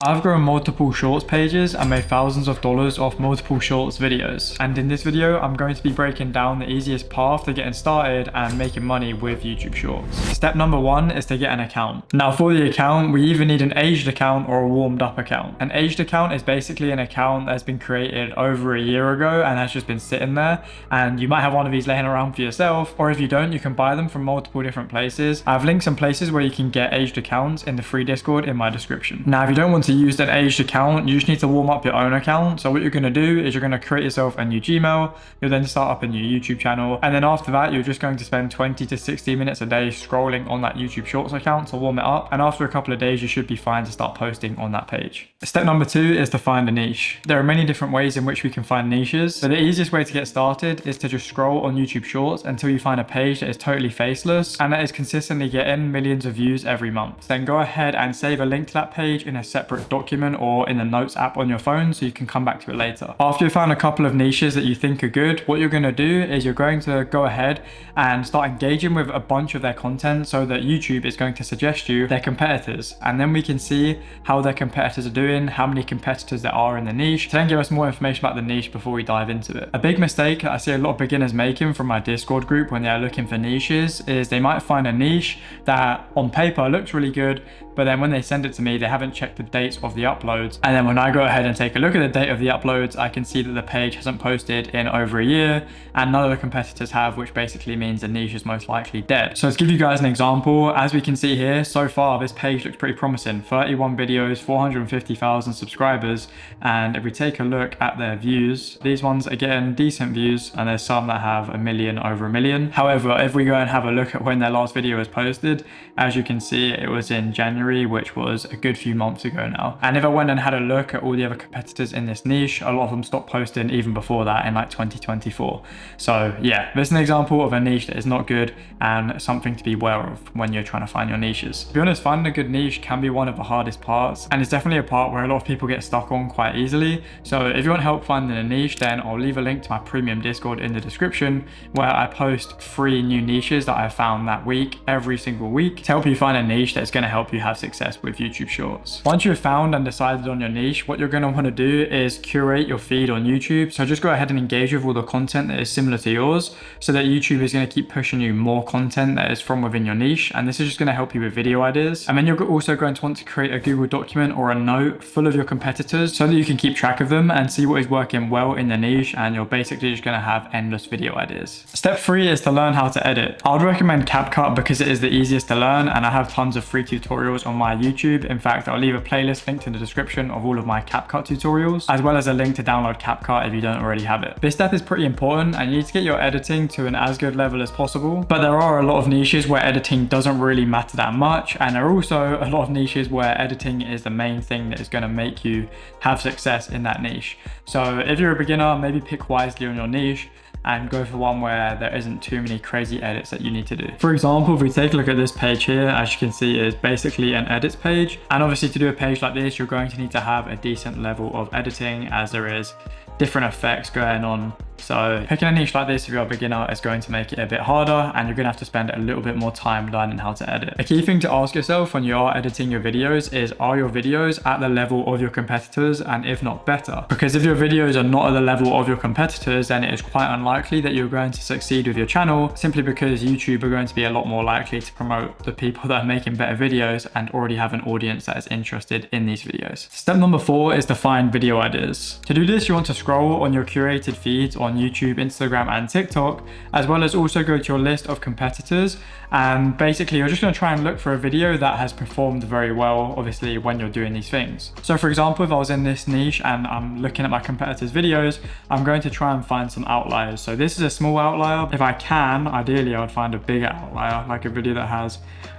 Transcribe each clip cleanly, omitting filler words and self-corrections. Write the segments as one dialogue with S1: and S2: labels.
S1: I've grown multiple shorts pages and made thousands of dollars off multiple shorts videos. And in this video, I'm going to be breaking down the easiest path to getting started and making money with YouTube Shorts. Step number one is to get an account. Now for the account, we either need an aged account or a warmed up account. An aged account is basically an account that's been created over a year ago and has just been sitting there. And you might have one of these laying around for yourself, or if you don't, you can buy them from multiple different places. I have links in places where you can get aged accounts in the free Discord in my description. Now, if you don't want to use an aged account, you just need to warm up your own account. So what you're going to do is you're going to create yourself a new Gmail. You'll then start up a new YouTube channel. And then after that, you're just going to spend 20 to 60 minutes a day scrolling on that YouTube Shorts account to warm it up. And after a couple of days, you should be fine to start posting on that page. Step number two is to find a niche. There are many different ways in which we can find niches, but the easiest way to get started is to just scroll on YouTube Shorts until you find a page that is totally faceless and that is consistently getting millions of views every month. Then go ahead and save a link to that page in a separate document or in the notes app on your phone so you can come back to it later. After you've found a couple of niches that you think are good, what you're going to do is you're going to go ahead and start engaging with a bunch of their content so that YouTube is going to suggest you their competitors, and then we can see how their competitors are doing, how many competitors there are in the niche, to then give us more information about the niche before we dive into it. A big mistake I see a lot of beginners making from my Discord group when they're looking for niches is they might find a niche that on paper looks really good, but then when they send it to me, they haven't checked the dates of the uploads. And then when I go ahead and take a look at the date of the uploads, I can see that the page hasn't posted in over a year and none of the competitors have, which basically means the niche is most likely dead. So to give you guys an example, as we can see here, so far this page looks pretty promising. 31 videos, 450,000 subscribers. And if we take a look at their views, these ones are getting decent views and there's some that have a million, over a million. However, if we go and have a look at when their last video was posted, as you can see, it was in January, which was a good few months ago now. And if I went and had a look at all the other competitors in this niche, a lot of them stopped posting even before that in like 2024. So yeah, this is an example of a niche that is not good and something to be aware of when you're trying to find your niches. To be honest, finding a good niche can be one of the hardest parts, and it's definitely a part where a lot of people get stuck on quite easily. So if you want help finding a niche, then I'll leave a link to my premium Discord in the description where I post 3 new niches that I found that week, every single week, to help you find a niche that's going to help you have success with YouTube Shorts. Once you've found and decided on your niche, what you're going to want to do is curate your feed on YouTube. So just go ahead and engage with all the content that is similar to yours so that YouTube is going to keep pushing you more content that is from within your niche. And this is just going to help you with video ideas. And then you're also going to want to create a Google document or a note full of your competitors so that you can keep track of them and see what is working well in the niche, and you're basically just going to have endless video ideas. Step 3 is to learn how to edit. I would recommend CapCut because it is the easiest to learn, and I have tons of free tutorials on my YouTube. In fact, I'll leave a playlist linked in the description of all of my CapCut tutorials, as well as a link to download CapCut if you don't already have it. This step is pretty important and you need to get your editing to an as good level as possible, but there are a lot of niches where editing doesn't really matter that much, and there are also a lot of niches where editing is the main thing that is going to make you have success in that niche. So if you're a beginner, maybe pick wisely on your niche and go for one where there isn't too many crazy edits that you need to do. For example, if we take a look at this page here, as you can see, is basically an edits page. And obviously to do a page like this, you're going to need to have a decent level of editing, as there is different effects going on. So picking a niche like this, if you're a beginner, is going to make it a bit harder, and you're going to have to spend a little bit more time learning how to edit. A key thing to ask yourself when you are editing your videos is, are your videos at the level of your competitors, and if not better? Because if your videos are not at the level of your competitors, then it is quite unlikely that you're going to succeed with your channel, simply because YouTube are going to be a lot more likely to promote the people that are making better videos and already have an audience that is interested in these videos. Step number 4 is to find video ideas. To do this, you want to scroll on your curated feeds on YouTube, Instagram, and TikTok, as well as also go to your list of competitors, and basically you're just going to try and look for a video that has performed very well, obviously, when you're doing these things. So for example, if I was in this niche and I'm looking at my competitors' videos, I'm going to try and find some outliers. So this is a small outlier. If I can, ideally I would find a bigger outlier, like a video that has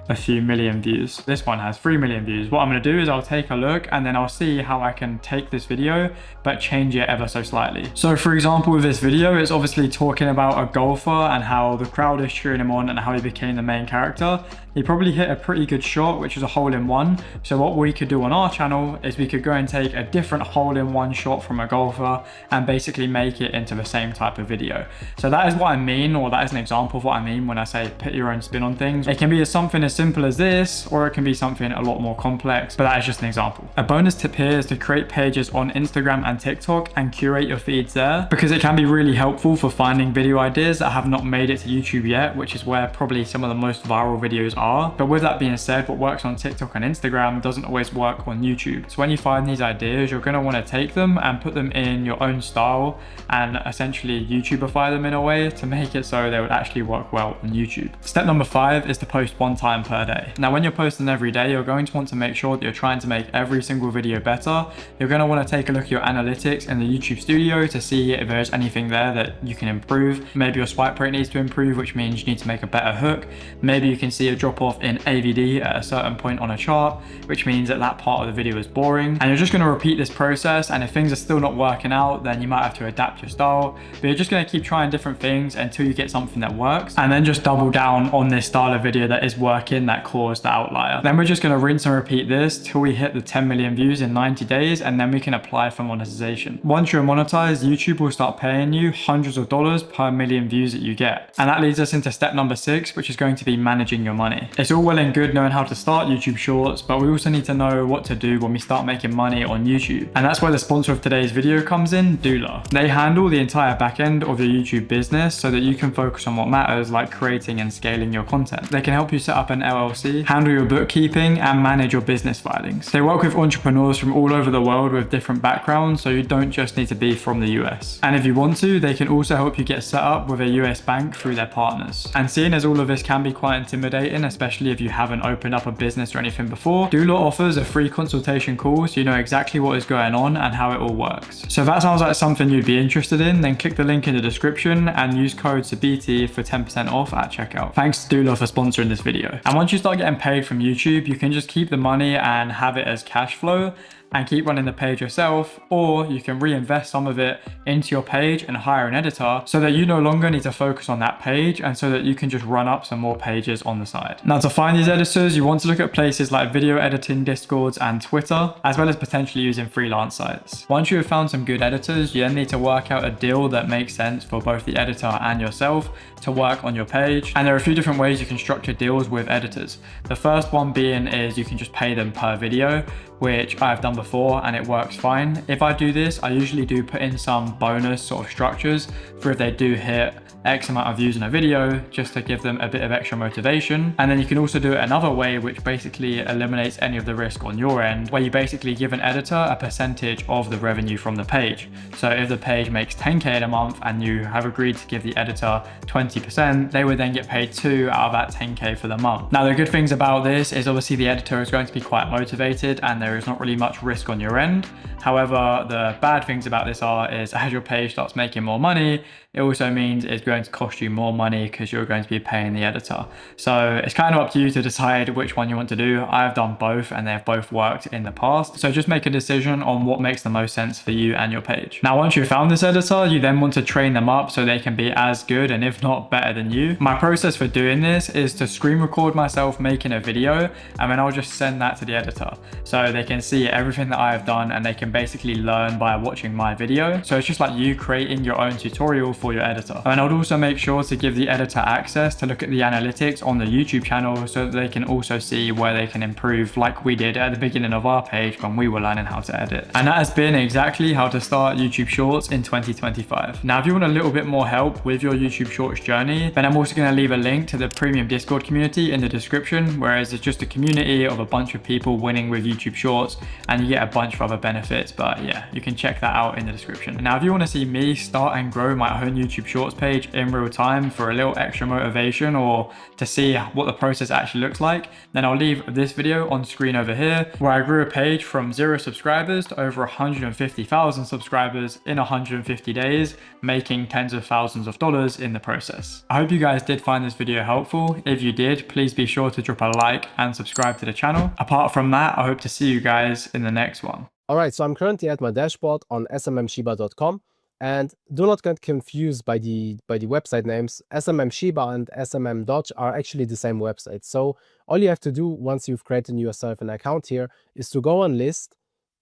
S1: a few million views. This one has 3 million views. What I'm going to do is I'll take a look and then I'll see how I can take this video but change it ever so slightly. So for example, with this video, it's obviously talking about a golfer and how the crowd is cheering him on and how he became the main character. He probably hit a pretty good shot, which is a hole-in-one. So what we could do on our channel is we could go and take a different hole-in-one shot from a golfer and basically make it into the same type of video. So that is what I mean, or that is an example of what I mean when I say put your own spin on things. It can be something as as simple as this, or it can be something a lot more complex, but that is just an example. A bonus tip here is to create pages on Instagram and TikTok and curate your feeds there, because it can be really helpful for finding video ideas that have not made it to YouTube yet, which is where probably some of the most viral videos are. But with that being said, what works on TikTok and Instagram doesn't always work on YouTube. So when you find these ideas, you're going to want to take them and put them in your own style and essentially YouTubeify them in a way to make it so they would actually work well on YouTube. Step number 5 is to post one time per day. Now, when you're posting every day, you're going to want to make sure that you're trying to make every single video better. You're going to want to take a look at your analytics in the YouTube studio to see if there's anything there that you can improve. Maybe your swipe rate needs to improve, which means you need to make a better hook. Maybe you can see a drop off in AVD at a certain point on a chart, which means that that part of the video is boring. And you're just going to repeat this process, and if things are still not working out, then you might have to adapt your style. But you're just going to keep trying different things until you get something that works, and then just double down on this style of video that is working, that caused the outlier. Then we're just going to rinse and repeat this till we hit the 10 million views in 90 days, and then we can apply for monetization. Once you're monetized, YouTube will start paying you hundreds of dollars per million views that you get. And that leads us into step number 6, which is going to be managing your money. It's all well and good knowing how to start YouTube Shorts, but we also need to know what to do when we start making money on YouTube. And that's where the sponsor of today's video comes in, Doula. They handle the entire back end of your YouTube business so that you can focus on what matters, like creating and scaling your content. They can help you set up an LLC, handle your bookkeeping, and manage your business filings. They work with entrepreneurs from all over the world with different backgrounds, so you don't just need to be from the US. And if you want to, they can also help you get set up with a US bank through their partners. And seeing as all of this can be quite intimidating, especially if you haven't opened up a business or anything before, Doula offers a free consultation call so you know exactly what is going on and how it all works. So if that sounds like something you'd be interested in, then click the link in the description and use code SABITI for 10% off at checkout. Thanks to Doula for sponsoring this video. And once you start getting paid from YouTube, you can just keep the money and have it as cash flow and keep running the page yourself, or you can reinvest some of it into your page and hire an editor so that you no longer need to focus on that page, and so that you can just run up some more pages on the side. Now, to find these editors, you want to look at places like video editing discords and Twitter, as well as potentially using freelance sites. Once you have found some good editors, you then need to work out a deal that makes sense for both the editor and yourself to work on your page. And there are a few different ways you can structure deals with editors. The first one being is you can just pay them per video, which I've done before and it works fine. If I do this, I usually do put in some bonus sort of structures for if they do hit X amount of views in a video, just to give them a bit of extra motivation. And then you can also do it another way, which basically eliminates any of the risk on your end, where you basically give an editor a percentage of the revenue from the page. So if the page makes 10K in a month and you have agreed to give the editor 20%, they would then get paid 2 out of that 10K for the month. Now, the good things about this is obviously the editor is going to be quite motivated and there is not really much risk on your end. However, the bad things about this is as your page starts making more money, it also means it's going to cost you more money because you're going to be paying the editor. So it's kind of up to you to decide which one you want to do. I've done both and they've both worked in the past. So just make a decision on what makes the most sense for you and your page. Now, once you've found this editor, you then want to train them up so they can be as good and if not better than you. My process for doing this is to screen record myself making a video, and then I'll just send that to the editor so they can see everything that I have done and they can basically learn by watching my video. So it's just like you creating your own tutorial for your editor. And I would also make sure to give the editor access to look at the analytics on the YouTube channel so that they can also see where they can improve, like we did at the beginning of our page when we were learning how to edit. And that has been exactly how to start YouTube Shorts in 2025. Now, if you want a little bit more help with your YouTube Shorts journey, then I'm also going to leave a link to the premium Discord community in the description, whereas it's just a community of a bunch of people winning with YouTube Shorts and you get a bunch of other benefits. But yeah, you can check that out in the description. Now, if you want to see me start and grow my own YouTube Shorts page in real time for a little extra motivation, or to see what the process actually looks like, then I'll leave this video on screen over here, where I grew a page from 0 subscribers to over 150,000 subscribers in 150 days, making tens of thousands of dollars in the process. I hope you guys did find this video helpful. If you did, please be sure to drop a like and subscribe to the channel. Apart from that, I hope to see you guys in the next one.
S2: All right, so I'm currently at my dashboard on smmshiba.com. And do not get confused by the website names. SMM Shiba and SMM Dodge are actually the same website. So all you have to do once you've created yourself an account here is to go on list,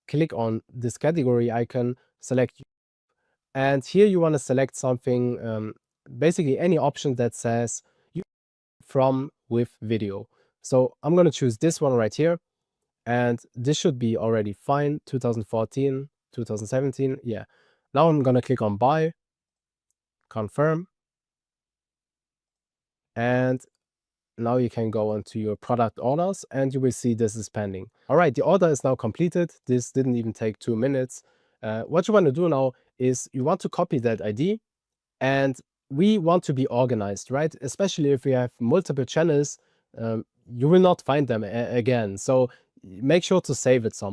S2: click on this category icon, select YouTube. And here you want to select something, basically any option that says from with video. So I'm going to choose this one right here, and this should be already fine. 2014, 2017. Yeah. Now I'm going to click on buy, confirm, and now you can go onto your product orders and you will see this is pending. All right, the order is now completed. This didn't even take 2 minutes. What you want to do now is you want to copy that ID, and we want to be organized, right? Especially if we have multiple channels, you will not find them again. So make sure to save it somewhere.